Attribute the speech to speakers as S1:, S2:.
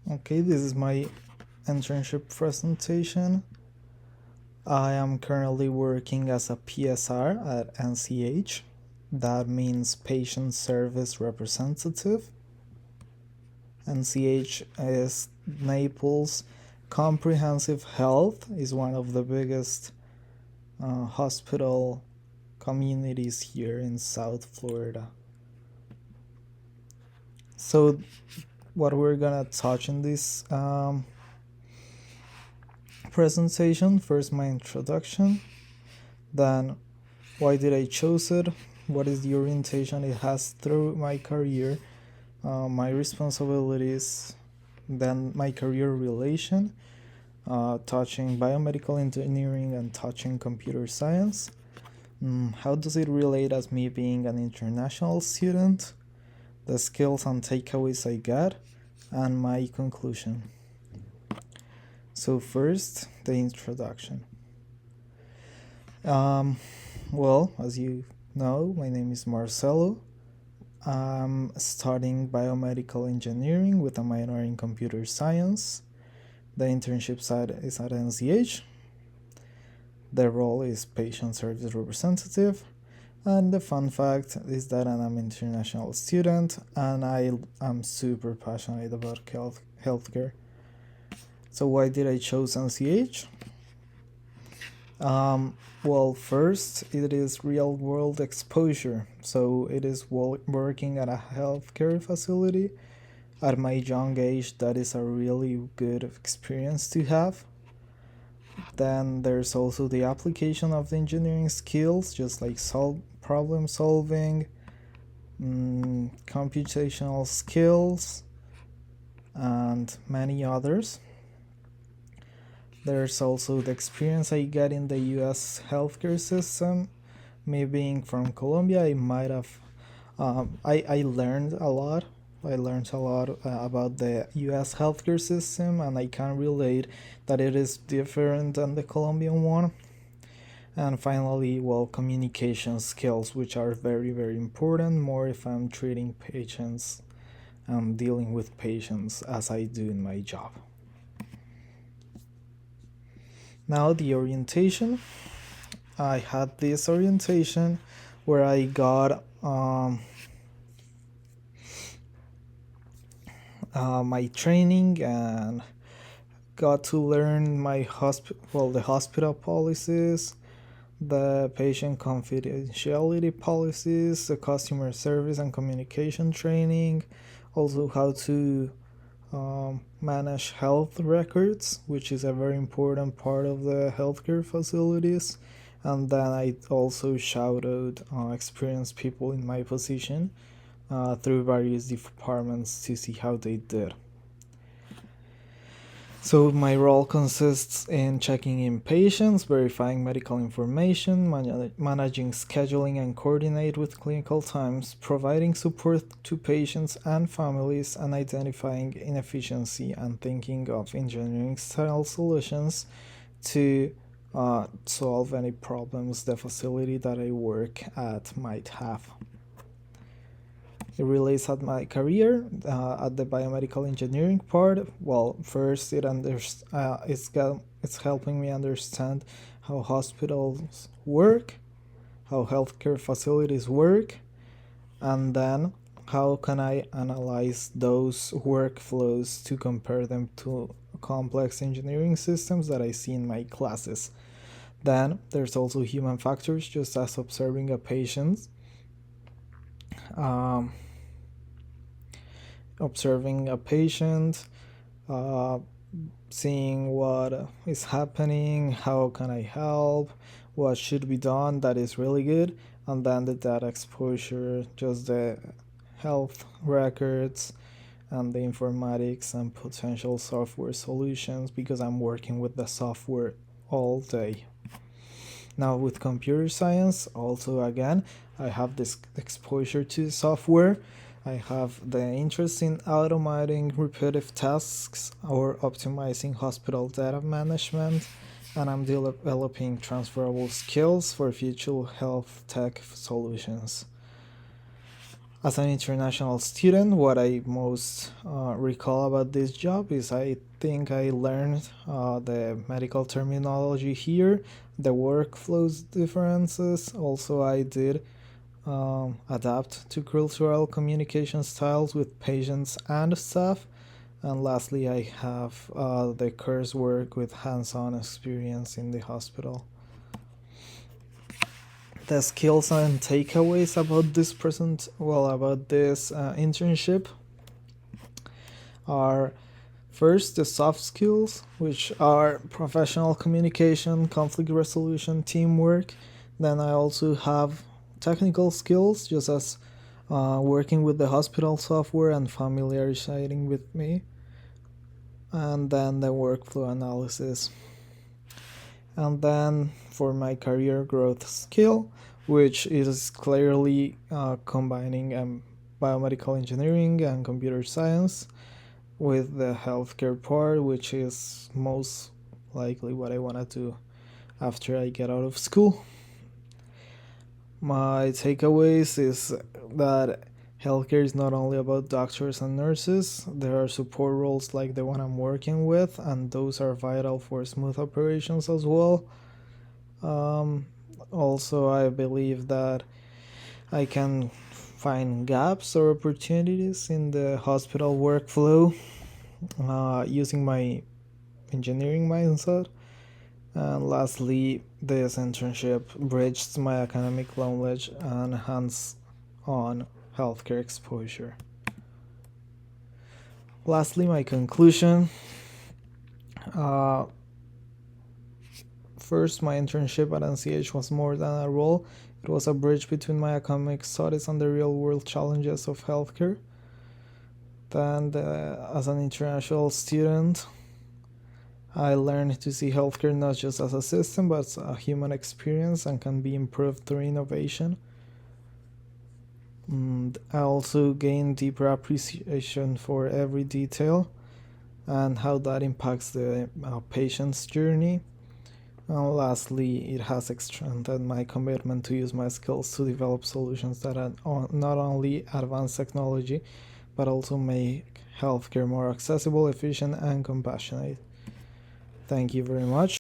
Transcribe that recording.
S1: Okay, this is my internship presentation. I am currently working as a PSR at NCH. That means Patient Service Representative. NCH is Naples Comprehensive Health, is one of the biggest hospital communities here in South Florida. So what we're gonna touch in this presentation, first my introduction, then why did I choose it, what is the orientation it has through my career, my responsibilities, then my career relation, touching biomedical engineering and touching computer science. How does it relate as me being an international student, the skills and takeaways I got, and my conclusion. So first, the introduction. Well, as you know, my name is Marcelo. I'm studying biomedical engineering with a minor in computer science. The internship side is at NCH. The role is patient service representative. And the fun fact is that I'm an international student and I am super passionate about healthcare. So why did I choose NCH? Well, first, it is real world exposure. So it is working at a healthcare facility. At my young age, that is a really good experience to have. Then there's also the application of the engineering skills, just like problem solving, computational skills, and many others. There's also the experience I get in the US healthcare system. Me being from Colombia, I might have, I learned a lot. I learned a lot about the US healthcare system, and I can relate that it is different than the Colombian one. And finally, well, communication skills, which are very, very important, more if I'm treating patients and dealing with patients as I do in my job. Now, the orientation. I had this orientation where I got my training and got to learn the hospital policies, the patient confidentiality policies, the customer service and communication training, also how to manage health records, which is a very important part of the healthcare facilities. And then I also shadowed experienced people in my position through various departments to see how they did. So my role consists in checking in patients, verifying medical information, managing scheduling and coordinate with clinical times, providing support to patients and families, and identifying inefficiency and thinking of engineering style solutions to solve any problems the facility that I work at might have. It relates at my career at the biomedical engineering part. Well, first it's helping me understand how hospitals work, how healthcare facilities work, and then how can I analyze those workflows to compare them to complex engineering systems that I see in my classes. Then there's also human factors, just as observing a patient. Observing a patient, seeing what is happening, how can I help, what should be done, that is really good. And then the data exposure, just the health records and the informatics and potential software solutions, because I'm working with the software all day. Now with computer science, also again, I have this exposure to software. I have the interest in automating repetitive tasks or optimizing hospital data management, and I'm developing transferable skills for future health tech solutions. As an international student, what I most recall about this job is I think I learned the medical terminology here, the workflows differences. Also, I did adapt to cultural communication styles with patients and staff. And lastly, I have the coursework with hands-on experience in the hospital. The skills and takeaways about this internship are first the soft skills, which are professional communication, conflict resolution, teamwork. Then I also have technical skills, just as working with the hospital software and familiarizing with me. And then the workflow analysis. And then for my career growth skill, which is clearly combining biomedical engineering and computer science with the healthcare part, which is most likely what I want to do after I get out of school. My takeaways is that healthcare is not only about doctors and nurses, there are support roles like the one I'm working with, and those are vital for smooth operations as well. Also, I believe that I can find gaps or opportunities in the hospital workflow using my engineering mindset. And lastly, this internship bridged my academic knowledge and hands on healthcare exposure. Lastly, my conclusion. First, my internship at NCH was more than a role, it was a bridge between my academic studies and the real world challenges of healthcare. Then, as an international student, I learned to see healthcare not just as a system but as a human experience and can be improved through innovation. And I also gained deeper appreciation for every detail and how that impacts the patient's journey. And lastly, it has strengthened my commitment to use my skills to develop solutions that not only advance technology but also make healthcare more accessible, efficient, and compassionate. Thank you very much.